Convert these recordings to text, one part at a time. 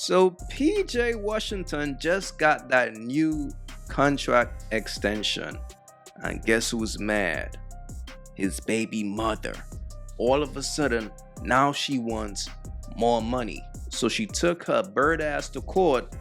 So PJ Washington just got that new contract extension. And guess who's mad? His baby mother. All of a sudden, now she wants more money. So she took her bird ass to court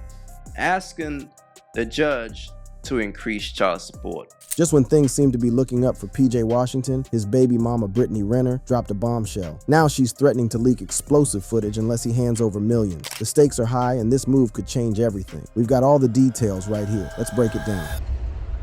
asking the judge to increase child support. Just when things seemed to be looking up for PJ Washington, his baby mama Brittany Renner dropped a bombshell. Now she's threatening to leak explosive footage unless he hands over millions. The stakes are high and this move could change everything. We've got all the details right here. Let's break it down.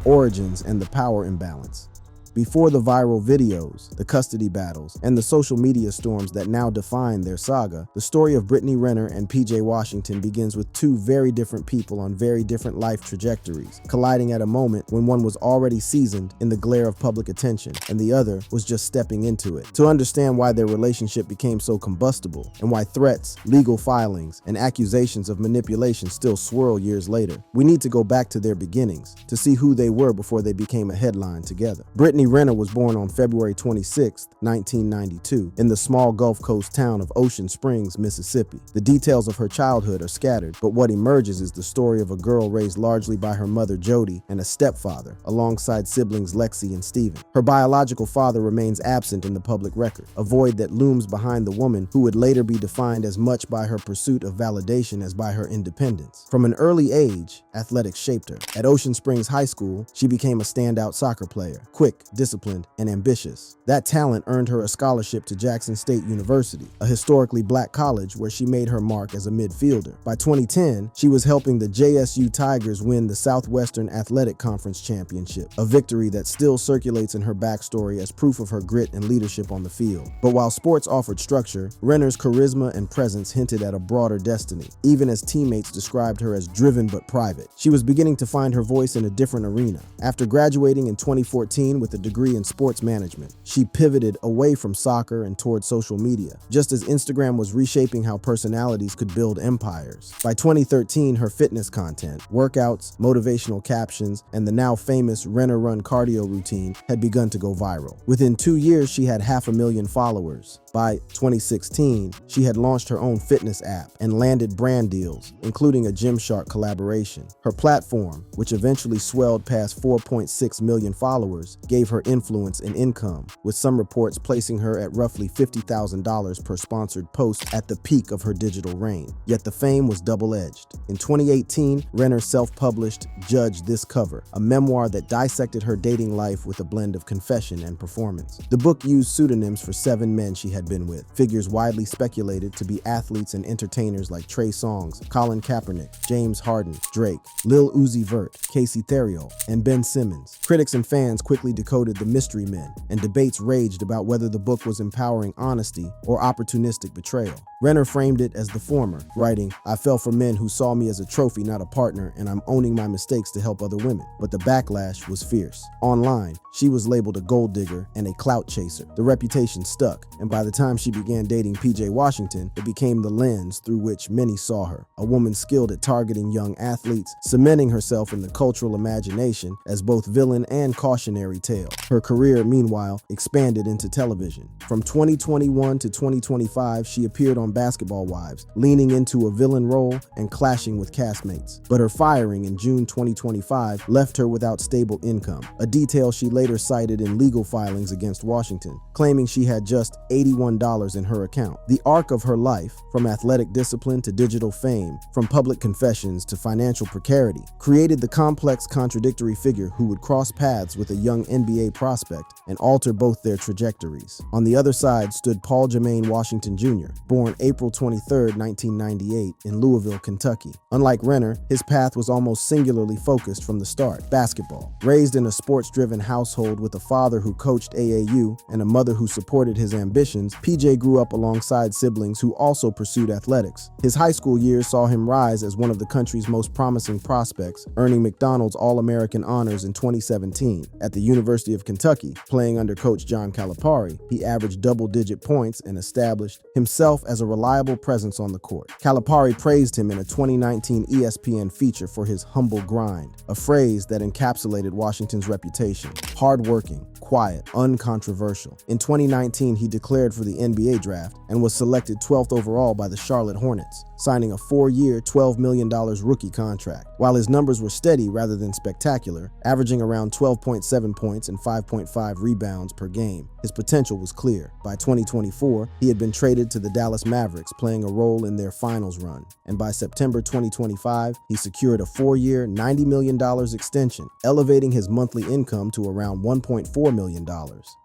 Origins and the power imbalance. Before the viral videos, the custody battles, and the social media storms that now define their saga, the story of Brittany Renner and PJ Washington begins with two very different people on very different life trajectories, colliding at a moment when one was already seasoned in the glare of public attention, and the other was just stepping into it. To understand why their relationship became so combustible, and why threats, legal filings, and accusations of manipulation still swirl years later, we need to go back to their beginnings, to see who they were before they became a headline together. Brittany Renner was born on February 26, 1992, in the small Gulf Coast town of Ocean Springs, Mississippi. The details of her childhood are scattered, but what emerges is the story of a girl raised largely by her mother Jody and a stepfather, alongside siblings Lexi and Steven. Her biological father remains absent in the public record, a void that looms behind the woman who would later be defined as much by her pursuit of validation as by her independence. From an early age, athletics shaped her. At Ocean Springs High School, she became a standout soccer player, quick, disciplined, and ambitious. That talent earned her a scholarship to Jackson State University, a historically black college where she made her mark as a midfielder. By 2010, she was helping the JSU Tigers win the Southwestern Athletic Conference Championship, a victory that still circulates in her backstory as proof of her grit and leadership on the field. But while sports offered structure, Renner's charisma and presence hinted at a broader destiny, even as teammates described her as driven but private. She was beginning to find her voice in a different arena. After graduating in 2014 with a degree in sports management, she pivoted away from soccer and toward social media, just as Instagram was reshaping how personalities could build empires. By 2013, her fitness content, workouts, motivational captions, and the now famous Renner Run cardio routine had begun to go viral. Within 2 years, she had 500,000 followers. By 2016, she had launched her own fitness app and landed brand deals, including a Gymshark collaboration. Her platform, which eventually swelled past 4.6 million followers, gave her influence and income, with some reports placing her at roughly $50,000 per sponsored post at the peak of her digital reign. Yet the fame was double-edged. In 2018, Renner self-published Judge This Cover, a memoir that dissected her dating life with a blend of confession and performance. The book used pseudonyms for 7 men she had been with, figures widely speculated to be athletes and entertainers like Trey Songz, Colin Kaepernick, James Harden, Drake, Lil Uzi Vert, Casey Theriot, and Ben Simmons. Critics and fans quickly decoded the mystery men, and debates raged about whether the book was empowering honesty or opportunistic betrayal. Renner framed it as the former, writing, "I fell for men who saw me as a trophy, not a partner, and I'm owning my mistakes to help other women." But the backlash was fierce. Online, she was labeled a gold digger and a clout chaser. The reputation stuck, and by the time she began dating PJ Washington, it became the lens through which many saw her, a woman skilled at targeting young athletes, cementing herself in the cultural imagination as both villain and cautionary tale. Her career, meanwhile, expanded into television. From 2021 to 2025, she appeared on Basketball Wives, leaning into a villain role and clashing with castmates. But her firing in June 2025 left her without stable income, a detail she later cited in legal filings against Washington, claiming she had just $81 in her account. The arc of her life, from athletic discipline to digital fame, from public confessions to financial precarity, created the complex, contradictory figure who would cross paths with a young NBA prospect and alter both their trajectories. On the other side stood Paul Jermaine Washington Jr., born April 23, 1998, in Louisville, Kentucky. Unlike Renner, his path was almost singularly focused from the start: basketball. Raised in a sports-driven household with a father who coached AAU and a mother who supported his ambitions, PJ grew up alongside siblings who also pursued athletics. His high school years saw him rise as one of the country's most promising prospects, earning McDonald's All-American honors in 2017. At the University of Kentucky, playing under coach John Calipari, he averaged double-digit points and established himself as a reliable presence on the court. Calipari praised him in a 2019 ESPN feature for his humble grind, a phrase that encapsulated Washington's reputation: hardworking, quiet, uncontroversial. In 2019, he declared for the NBA draft and was selected 12th overall by the Charlotte Hornets. signing a 4-year, $12 million rookie contract. While his numbers were steady rather than spectacular, averaging around 12.7 points and 5.5 rebounds per game, his potential was clear. By 2024, he had been traded to the Dallas Mavericks, playing a role in their finals run. And by September 2025, he secured a 4-year, $90 million extension, elevating his monthly income to around $1.4 million.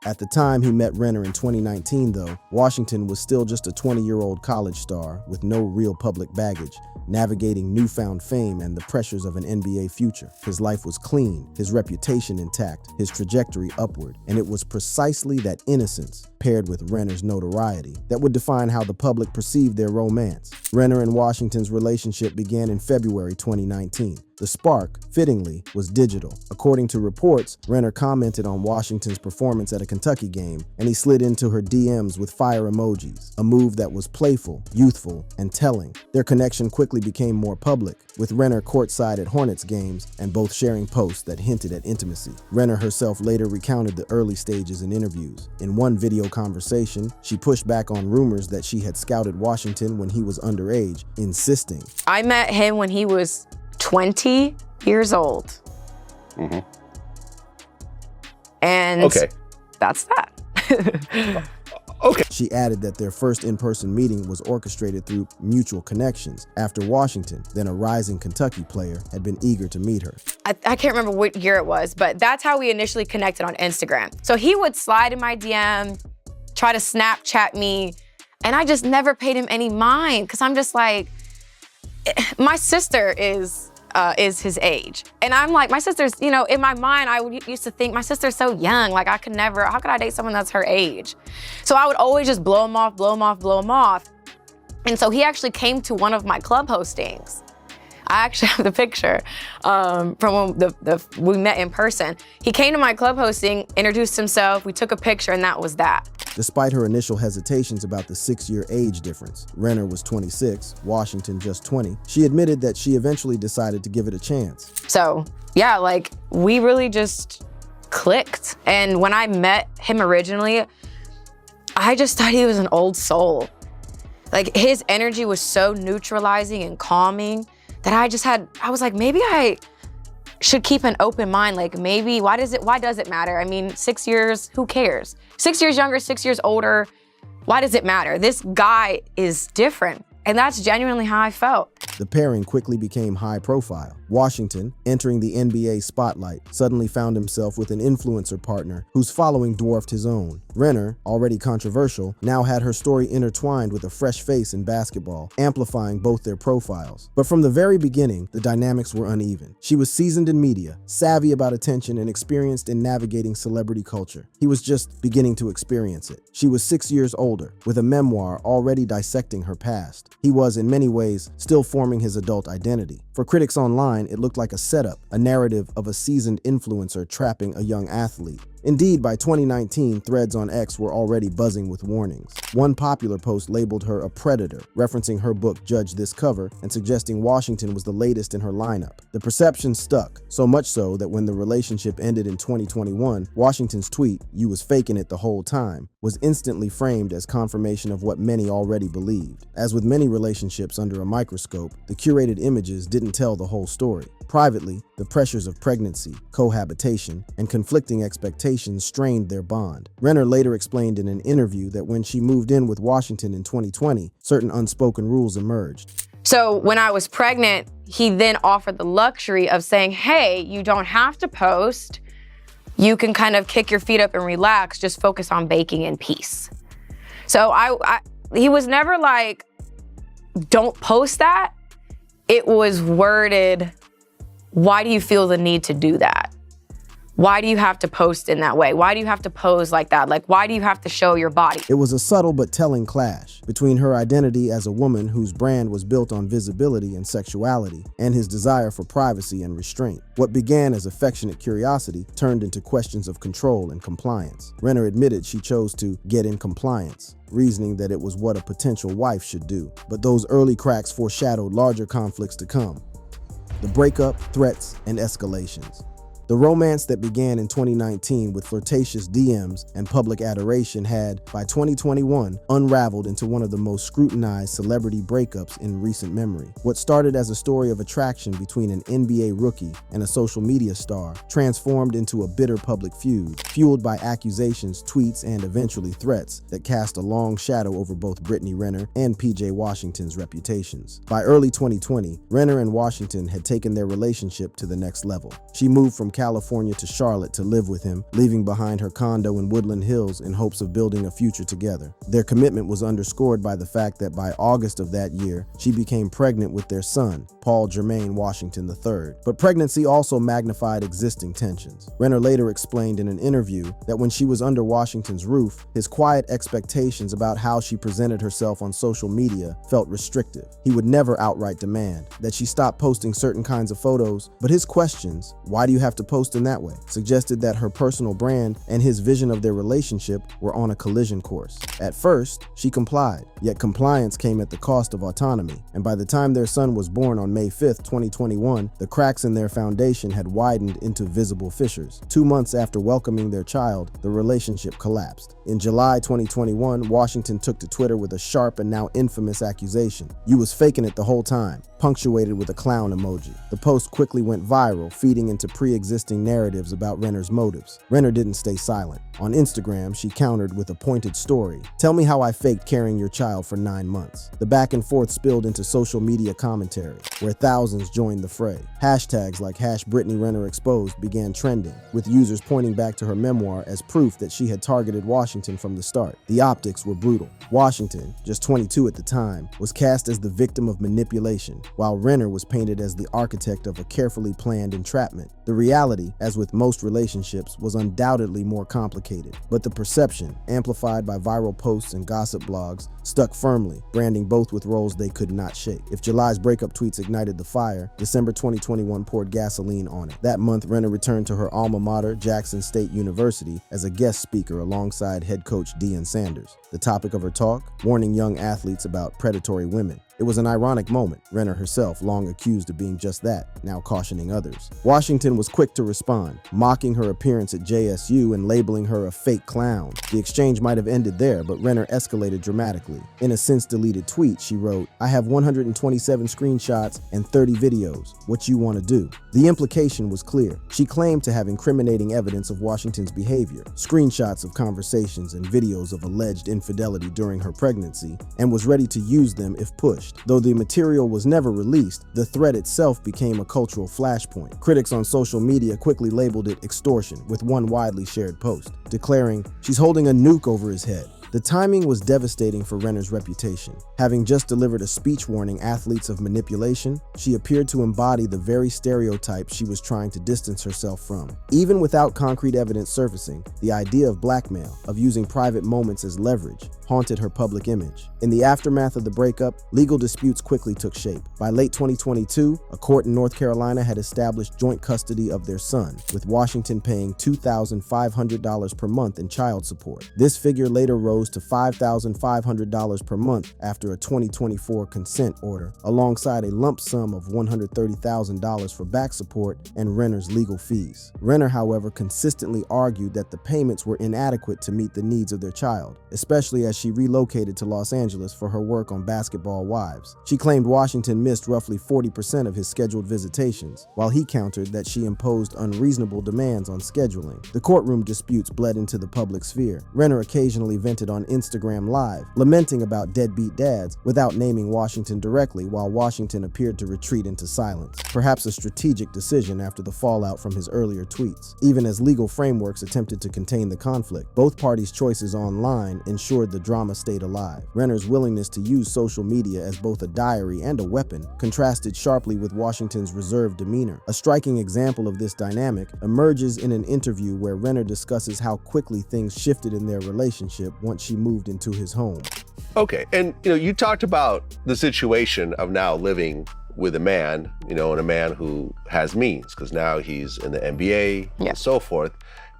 At the time he met Renner in 2019, though, Washington was still just a 20-year-old college star with no real public baggage, navigating newfound fame and the pressures of an NBA future. His life was clean, his reputation intact, his trajectory upward, and it was precisely that innocence, paired with Renner's notoriety, that would define how the public perceived their romance. Renner and Washington's relationship began in February 2019. The spark, fittingly, was digital. According to reports, Renner commented on Washington's performance at a Kentucky game, and he slid into her DMs with fire emojis, a move that was playful, youthful, and telling. Their connection quickly became more public, with Renner courtside at Hornets games and both sharing posts that hinted at intimacy. Renner herself later recounted the early stages in interviews. In one video conversation, she pushed back on rumors that she had scouted Washington when he was underage, insisting, "I met him when he was 20 years old." And okay, that's that. okay. She added that their first in-person meeting was orchestrated through mutual connections after Washington, then a rising Kentucky player, had been eager to meet her. I can't remember what year it was, but that's how we initially connected on Instagram. So he would slide in my DM, try to Snapchat me, and I just never paid him any mind because I'm just like, my sister is his age. And I'm like, my sister's, you know, in my mind, used to think my sister's so young, like I could never, how could I date someone that's her age? So I would always just blow him off, blow him off, blow him off. And so he actually came to one of my club hostings. I actually have the picture from when we met in person. He came to my club hosting, introduced himself, we took a picture, and that was that. Despite her initial hesitations about the 6-year age difference, Renner was 26, Washington just 20, she admitted that she eventually decided to give it a chance. So yeah, like we really just clicked. And when I met him originally, I just thought he was an old soul. Like his energy was so neutralizing and calming that I was like, maybe I should keep an open mind. Like maybe, why does it matter? I mean, 6 years, who cares? 6 years younger, 6 years older, why does it matter? This guy is different. And that's genuinely how I felt. The pairing quickly became high profile. Washington, entering the NBA spotlight, suddenly found himself with an influencer partner whose following dwarfed his own. Renner, already controversial, now had her story intertwined with a fresh face in basketball, amplifying both their profiles. But from the very beginning, the dynamics were uneven. She was seasoned in media, savvy about attention, and experienced in navigating celebrity culture. He was just beginning to experience it. She was 6 years older, with a memoir already dissecting her past. He was, in many ways, still forming his adult identity. For critics online, it looked like a setup, a narrative of a seasoned influencer trapping a young athlete. Indeed, by 2019, threads on X were already buzzing with warnings. One popular post labeled her a predator, referencing her book Judge This Cover and suggesting Washington was the latest in her lineup. The perception stuck, so much so that when the relationship ended in 2021, Washington's tweet, "You was faking it the whole time," was instantly framed as confirmation of what many already believed. As with many relationships under a microscope, the curated images didn't tell the whole story. Privately, the pressures of pregnancy, cohabitation, and conflicting expectations strained their bond. Renner later explained in an interview that when she moved in with Washington in 2020, certain unspoken rules emerged. So when I was pregnant, he then offered the luxury of saying, hey, you don't have to post. You can kind of kick your feet up and relax, just focus on baking in peace. So he was never like, don't post that. It was worded, why do you feel the need to do that? Why do you have to post in that way? Why do you have to pose like that? Like, why do you have to show your body? It was a subtle but telling clash between her identity as a woman whose brand was built on visibility and sexuality, and his desire for privacy and restraint. What began as affectionate curiosity turned into questions of control and compliance. Renner admitted she chose to get in compliance, reasoning that it was what a potential wife should do. But those early cracks foreshadowed larger conflicts to come. The breakup, threats, and escalations. The romance that began in 2019 with flirtatious DMs and public adoration had, by 2021, unraveled into one of the most scrutinized celebrity breakups in recent memory. What started as a story of attraction between an NBA rookie and a social media star transformed into a bitter public feud, fueled by accusations, tweets, and eventually threats that cast a long shadow over both Brittany Renner and PJ Washington's reputations. By early 2020, Renner and Washington had taken their relationship to the next level. She moved from California to Charlotte to live with him, leaving behind her condo in Woodland Hills in hopes of building a future together. Their commitment was underscored by the fact that by August of that year, she became pregnant with their son, Paul Jermaine Washington III. But pregnancy also magnified existing tensions. Renner later explained in an interview that when she was under Washington's roof, his quiet expectations about how she presented herself on social media felt restrictive. He would never outright demand that she stop posting certain kinds of photos, but his questions, "Why do you have to post in that way?" suggested that her personal brand and his vision of their relationship were on a collision course. At first, she complied, yet compliance came at the cost of autonomy, and by the time their son was born on May 5, 2021, the cracks in their foundation had widened into visible fissures. 2 months after welcoming their child, the relationship collapsed. In July 2021, Washington took to Twitter with a sharp and now infamous accusation. "You was faking it the whole time," punctuated with a clown emoji. The post quickly went viral, feeding into pre-existing narratives about Renner's motives. Renner didn't stay silent. On Instagram, she countered with a pointed story. "Tell me how I faked carrying your child for 9 months." The back and forth spilled into social media commentary, where thousands joined the fray. Hashtags like #BrittanyRennerExposed began trending, with users pointing back to her memoir as proof that she had targeted Washington from the start. The optics were brutal. Washington, just 22 at the time, was cast as the victim of manipulation, while Renner was painted as the architect of a carefully planned entrapment. The reality, as with most relationships, was undoubtedly more complicated, but the perception, amplified by viral posts and gossip blogs, stuck firmly, branding both with roles they could not shake. If July's breakup tweets ignited the fire, December 2021 poured gasoline on it. That month, Renner returned to her alma mater, Jackson State University, as a guest speaker alongside head coach Deion Sanders. The topic of her talk? Warning young athletes about predatory women. It was an ironic moment, Renner herself long accused of being just that, now cautioning others. Washington was quick to respond, mocking her appearance at JSU and labeling her a fake clown. The exchange might have ended there, but Renner escalated dramatically. In a since-deleted tweet, she wrote, "I have 127 screenshots and 30 videos. What you want to do?" The implication was clear. She claimed to have incriminating evidence of Washington's behavior, screenshots of conversations and videos of alleged infidelity during her pregnancy, and was ready to use them if pushed. Though the material was never released, the threat itself became a cultural flashpoint. Critics on social media quickly labeled it extortion, with one widely shared post declaring, "She's holding a nuke over his head." The timing was devastating for Renner's reputation. Having just delivered a speech warning athletes of manipulation, she appeared to embody the very stereotype she was trying to distance herself from. Even without concrete evidence surfacing, the idea of blackmail, of using private moments as leverage, haunted her public image. In the aftermath of the breakup, legal disputes quickly took shape. By late 2022, a court in North Carolina had established joint custody of their son, with Washington paying $2,500 per month in child support. This figure later rose to $5,500 per month after a 2024 consent order, alongside a lump sum of $130,000 for back support and Renner's legal fees. Renner, however, consistently argued that the payments were inadequate to meet the needs of their child, especially as she relocated to Los Angeles for her work on Basketball Wives. She claimed Washington missed roughly 40% of his scheduled visitations, while he countered that she imposed unreasonable demands on scheduling. The courtroom disputes bled into the public sphere. Renner occasionally vented on Instagram Live, lamenting about deadbeat dads without naming Washington directly, while Washington appeared to retreat into silence. Perhaps a strategic decision after the fallout from his earlier tweets. Even as legal frameworks attempted to contain the conflict, both parties' choices online ensured the drama stayed alive. Renner's willingness to use social media as both a diary and a weapon contrasted sharply with Washington's reserved demeanor. A striking example of this dynamic emerges in an interview where Renner discusses how quickly things shifted in their relationship once she moved into his home. Okay, and you talked about the situation of now living with a man, and a man who has means, because now he's in the NBA and so forth.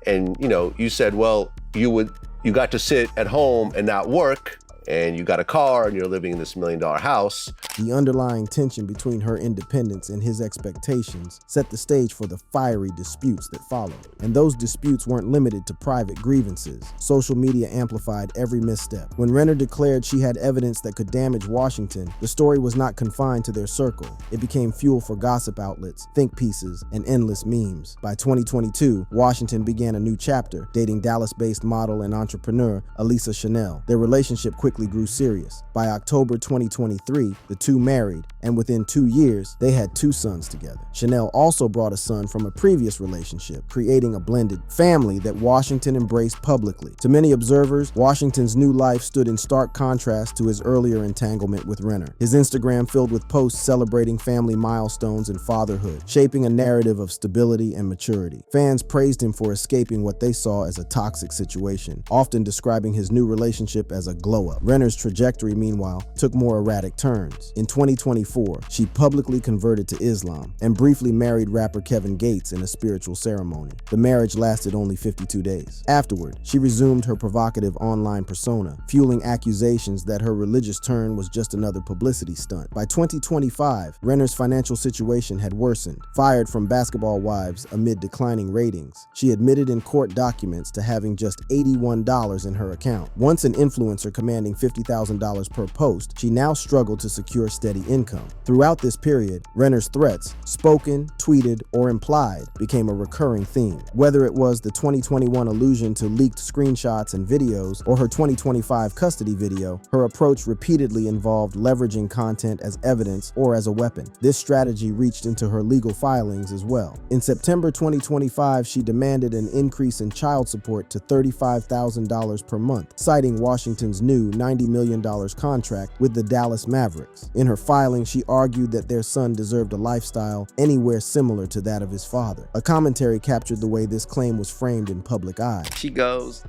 And you said, well, you got to sit at home and not work and you got a car and you're living in this $1 million house. The underlying tension between her independence and his expectations set the stage for the fiery disputes that followed. And those disputes weren't limited to private grievances. Social media amplified every misstep. When Renner declared she had evidence that could damage Washington, the story was not confined to their circle. It became fuel for gossip outlets, think pieces, and endless memes. By 2022, Washington began a new chapter, dating Dallas-based model and entrepreneur Elisa Chanel. Their relationship quickly grew serious. By October 2023, the two married, and within 2 years, they had 2 sons together. Chanel also brought a son from a previous relationship, creating a blended family that Washington embraced publicly. To many observers, Washington's new life stood in stark contrast to his earlier entanglement with Renner. His Instagram filled with posts celebrating family milestones and fatherhood, shaping a narrative of stability and maturity. Fans praised him for escaping what they saw as a toxic situation, often describing his new relationship as a glow-up. Renner's trajectory, meanwhile, took more erratic turns. In 2024, she publicly converted to Islam and briefly married rapper Kevin Gates in a spiritual ceremony. The marriage lasted only 52 days. Afterward, she resumed her provocative online persona, fueling accusations that her religious turn was just another publicity stunt. By 2025, Renner's financial situation had worsened. Fired from Basketball Wives amid declining ratings, she admitted in court documents to having just $81 in her account. Once an influencer commanding $50,000 per post, she now struggled to secure steady income. Throughout this period, Renner's threats, spoken, tweeted, or implied, became a recurring theme. Whether it was the 2021 allusion to leaked screenshots and videos or her 2025 custody video, her approach repeatedly involved leveraging content as evidence or as a weapon. This strategy reached into her legal filings as well. In September 2025, she demanded an increase in child support to $35,000 per month, citing Washington's new $90 million contract with the Dallas Mavericks. In her filing, she argued that their son deserved a lifestyle anywhere similar to that of his father. A commentary captured the way this claim was framed in public eye. She goes,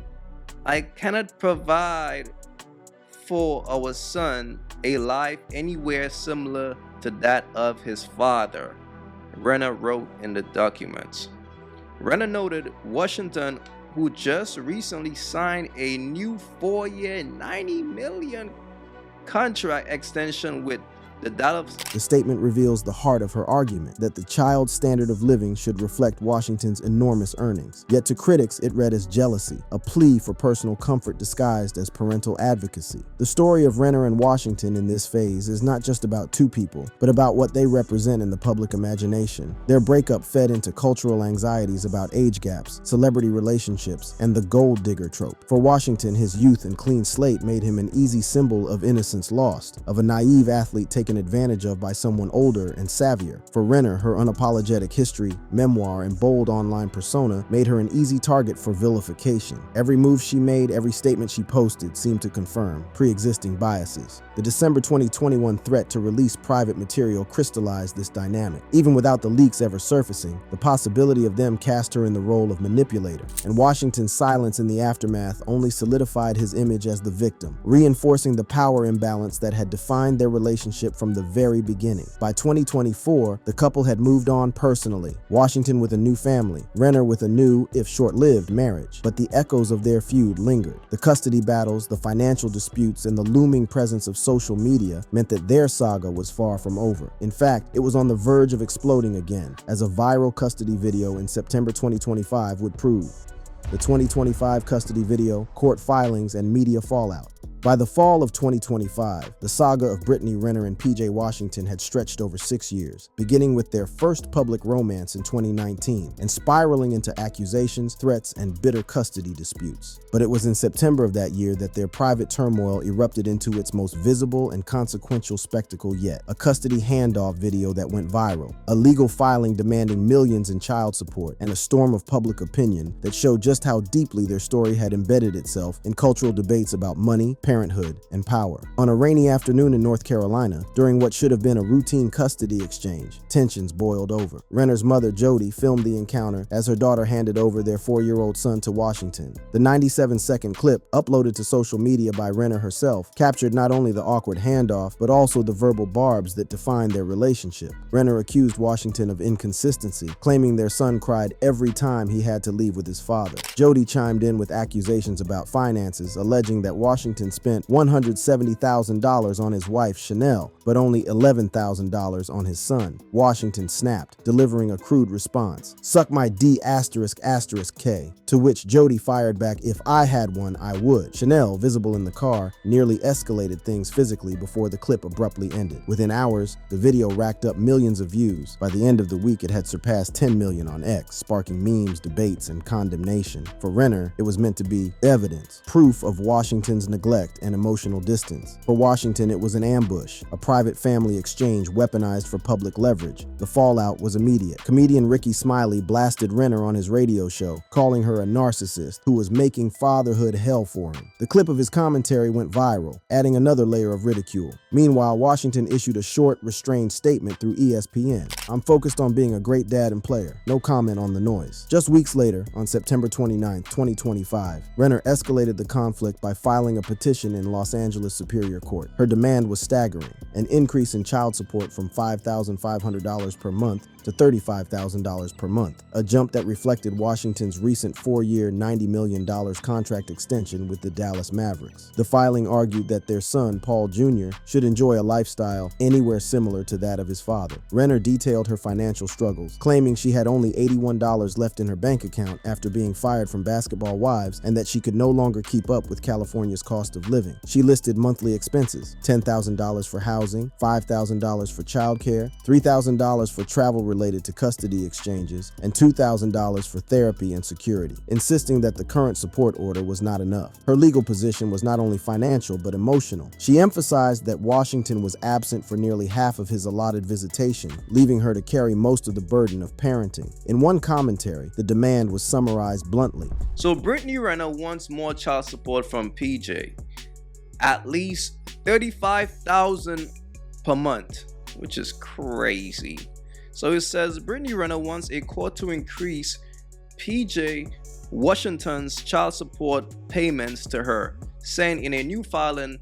"I cannot provide for our son a life anywhere similar to that of his father," Renner wrote in the documents. Renner noted Washington, who just recently signed a new 4-year, $90 million contract extension with the Dallas. The statement reveals the heart of her argument, that the child's standard of living should reflect Washington's enormous earnings. Yet to critics, it read as jealousy, a plea for personal comfort disguised as parental advocacy. The story of Renner and Washington in this phase is not just about two people, but about what they represent in the public imagination. Their breakup fed into cultural anxieties about age gaps, celebrity relationships, and the gold digger trope. For Washington, his youth and clean slate made him an easy symbol of innocence lost, of a naive athlete taken advantage of by someone older and savvier. For Renner, her unapologetic history, memoir, and bold online persona made her an easy target for vilification. Every move she made, every statement she posted seemed to confirm pre-existing biases. The December 2021 threat to release private material crystallized this dynamic. Even without the leaks ever surfacing, the possibility of them cast her in the role of manipulator, and Washington's silence in the aftermath only solidified his image as the victim, reinforcing the power imbalance that had defined their relationship from the very beginning. By 2024, the couple had moved on personally, Washington with a new family, Renner with a new, if short-lived, marriage. But the echoes of their feud lingered. The custody battles, the financial disputes, and the looming presence of social media meant that their saga was far from over. In fact, it was on the verge of exploding again, as a viral custody video in September 2025 would prove. The 2025 custody video, court filings, and media fallout. By the fall of 2025, the saga of Brittany Renner and PJ Washington had stretched over 6 years, beginning with their first public romance in 2019 and spiraling into accusations, threats, and bitter custody disputes. But it was in September of that year that their private turmoil erupted into its most visible and consequential spectacle yet, a custody handoff video that went viral, a legal filing demanding millions in child support, and a storm of public opinion that showed just how deeply their story had embedded itself in cultural debates about money, parenthood, and power. On a rainy afternoon in North Carolina, during what should have been a routine custody exchange, tensions boiled over. Renner's mother, Jody, filmed the encounter as her daughter handed over their 4-year-old son to Washington. The 97-second clip, uploaded to social media by Renner herself, captured not only the awkward handoff, but also the verbal barbs that defined their relationship. Renner accused Washington of inconsistency, claiming their son cried every time he had to leave with his father. Jody chimed in with accusations about finances, alleging that Washington's spent $170,000 on his wife, Chanel, but only $11,000 on his son. Washington snapped, delivering a crude response. "Suck my D **K," to which Jody fired back, "If I had one, I would." Chanel, visible in the car, nearly escalated things physically before the clip abruptly ended. Within hours, the video racked up millions of views. By the end of the week, it had surpassed 10 million on X, sparking memes, debates, and condemnation. For Renner, it was meant to be evidence, proof of Washington's neglect and emotional distance. For Washington, it was an ambush, a private family exchange weaponized for public leverage. The fallout was immediate. Comedian Ricky Smiley blasted Renner on his radio show, calling her a narcissist who was making fatherhood hell for him. The clip of his commentary went viral, adding another layer of ridicule. Meanwhile, Washington issued a short, restrained statement through ESPN. "I'm focused on being a great dad and player. No comment on the noise." Just weeks later, on September 29, 2025, Renner escalated the conflict by filing a petition in Los Angeles Superior Court. Her demand was staggering: an increase in child support from $5,500 per month to $35,000 per month, a jump that reflected Washington's recent 4-year, $90 million contract extension with the Dallas Mavericks. The filing argued that their son, Paul Jr., should enjoy a lifestyle anywhere similar to that of his father. Renner detailed her financial struggles, claiming she had only $81 left in her bank account after being fired from Basketball Wives and that she could no longer keep up with California's cost of living. She listed monthly expenses: $10,000 for housing, $5,000 for childcare, $3,000 for travel related to custody exchanges, and $2,000 for therapy and security, insisting that the current support order was not enough. Her legal position was not only financial but emotional. She emphasized that Washington was absent for nearly half of his allotted visitation, leaving her to carry most of the burden of parenting. In one commentary, the demand was summarized bluntly. So Brittany Renner wants more child support from PJ. At least $35,000 per month, which is crazy. So it says Brittany Renner wants a court to increase PJ Washington's child support payments to her, saying in a new filing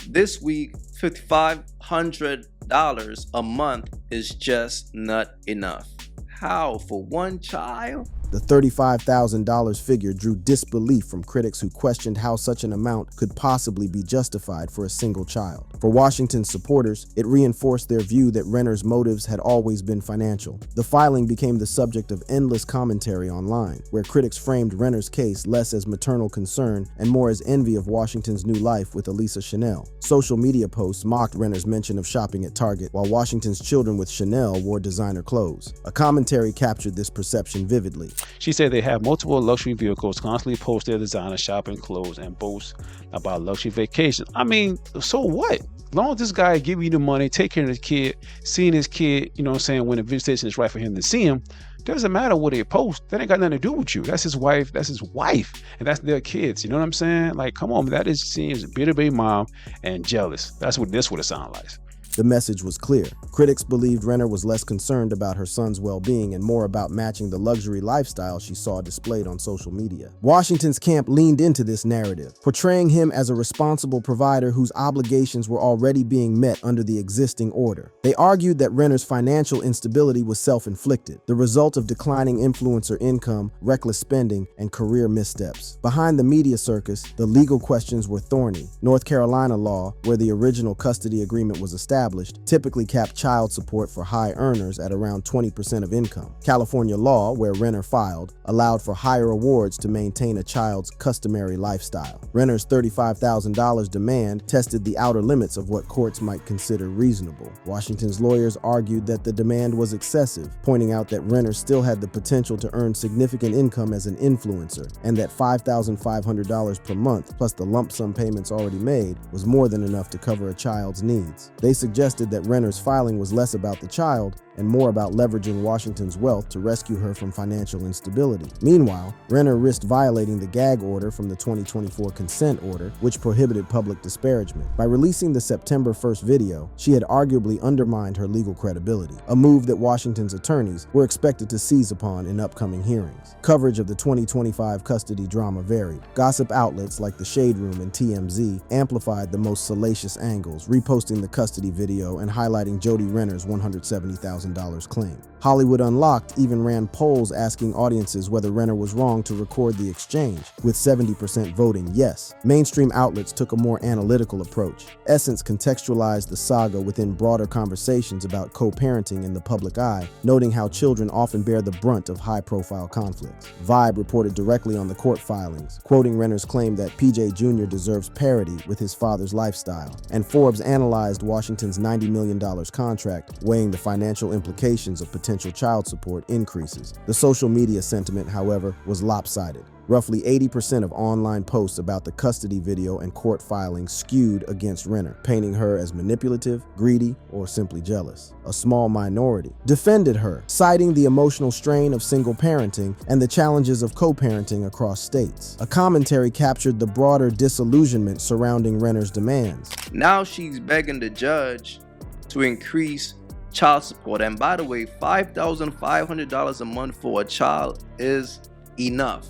this week, $5,500 a month is just not enough. How for one child? The $35,000 figure drew disbelief from critics who questioned how such an amount could possibly be justified for a single child. For Washington's supporters, it reinforced their view that Renner's motives had always been financial. The filing became the subject of endless commentary online, where critics framed Renner's case less as maternal concern and more as envy of Washington's new life with Elisa Chanel. Social media posts mocked Renner's mention of shopping at Target, while Washington's children with Chanel wore designer clothes. A commentary captured this perception vividly. She said they have multiple luxury vehicles, constantly post their designer shopping clothes, and boast about luxury vacations. I mean, so what? As long as this guy give you the money, take care of his kid, seeing his kid, you know what I'm saying, when the visitation is right for him to see him, doesn't matter what they post. That ain't got nothing to do with you. That's his wife, and that's their kids. You know what I'm saying? Like, come on, that is seems bitter baby mom and jealous. That's what this would have sounded like. The message was clear. Critics believed Renner was less concerned about her son's well-being and more about matching the luxury lifestyle she saw displayed on social media. Washington's camp leaned into this narrative, portraying him as a responsible provider whose obligations were already being met under the existing order. They argued that Renner's financial instability was self-inflicted, the result of declining influencer income, reckless spending, and career missteps. Behind the media circus, the legal questions were thorny. North Carolina law, where the original custody agreement was established, typically capped child support for high earners at around 20% of income. California law, where Renner filed, allowed for higher awards to maintain a child's customary lifestyle. Renner's $35,000 demand tested the outer limits of what courts might consider reasonable. Washington's lawyers argued that the demand was excessive, pointing out that Renner still had the potential to earn significant income as an influencer, and that $5,500 per month, plus the lump sum payments already made, was more than enough to cover a child's needs. They suggested that Renner's filing was less about the child and more about leveraging Washington's wealth to rescue her from financial instability. Meanwhile, Renner risked violating the gag order from the 2024 consent order, which prohibited public disparagement. By releasing the September 1st video, she had arguably undermined her legal credibility, a move that Washington's attorneys were expected to seize upon in upcoming hearings. Coverage of the 2025 custody drama varied. Gossip outlets like The Shade Room and TMZ amplified the most salacious angles, reposting the custody video and highlighting Jody Renner's $170,000 $500,000 claim. Hollywood Unlocked even ran polls asking audiences whether Renner was wrong to record the exchange, with 70% voting yes. Mainstream outlets took a more analytical approach. Essence contextualized the saga within broader conversations about co-parenting in the public eye, noting how children often bear the brunt of high-profile conflicts. Vibe reported directly on the court filings, quoting Renner's claim that PJ Jr. deserves parity with his father's lifestyle, and Forbes analyzed Washington's $90 million contract, weighing the financial implications of potential child support increases. The social media sentiment, however, was lopsided. Roughly 80% of online posts about the custody video and court filings skewed against Renner, painting her as manipulative, greedy, or simply jealous. A small minority defended her, citing the emotional strain of single parenting and the challenges of co-parenting across states. A commentary captured the broader disillusionment surrounding Renner's demands. Now she's begging the judge to increase child support. And by the way, $5,500 a month for a child is enough.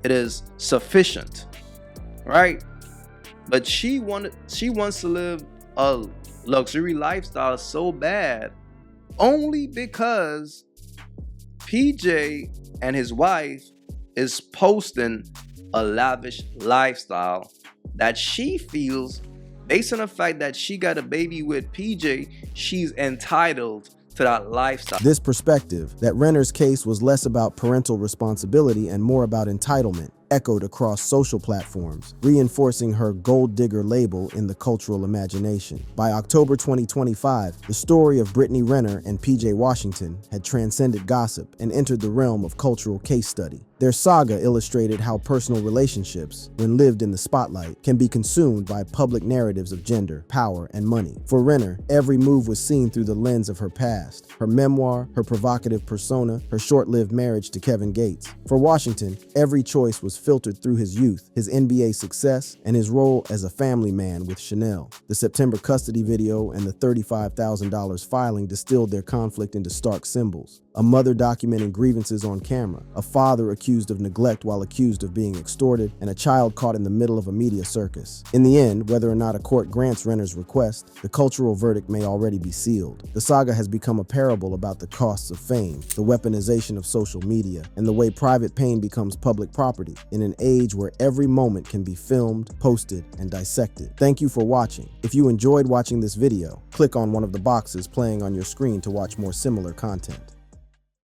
It is sufficient, right? But she wants to live a luxury lifestyle so bad only because PJ and his wife is posting a lavish lifestyle that she feels, based on the fact that she got a baby with PJ, she's entitled to that lifestyle. This perspective, that Renner's case was less about parental responsibility and more about entitlement, echoed across social platforms, reinforcing her gold digger label in the cultural imagination. By October 2025, the story of Brittany Renner and PJ Washington had transcended gossip and entered the realm of cultural case study. Their saga illustrated how personal relationships, when lived in the spotlight, can be consumed by public narratives of gender, power, and money. For Renner, every move was seen through the lens of her past, her memoir, her provocative persona, her short-lived marriage to Kevin Gates. For Washington, every choice was filtered through his youth, his NBA success, and his role as a family man with Chanel. The September custody video and the $35,000 filing distilled their conflict into stark symbols. A mother documenting grievances on camera, a father accused of neglect while accused of being extorted, and a child caught in the middle of a media circus. In the end, whether or not a court grants Renner's request, the cultural verdict may already be sealed. The saga has become a parable about the costs of fame, the weaponization of social media, and the way private pain becomes public property in an age where every moment can be filmed, posted, and dissected. Thank you for watching. If you enjoyed watching this video, click on one of the boxes playing on your screen to watch more similar content.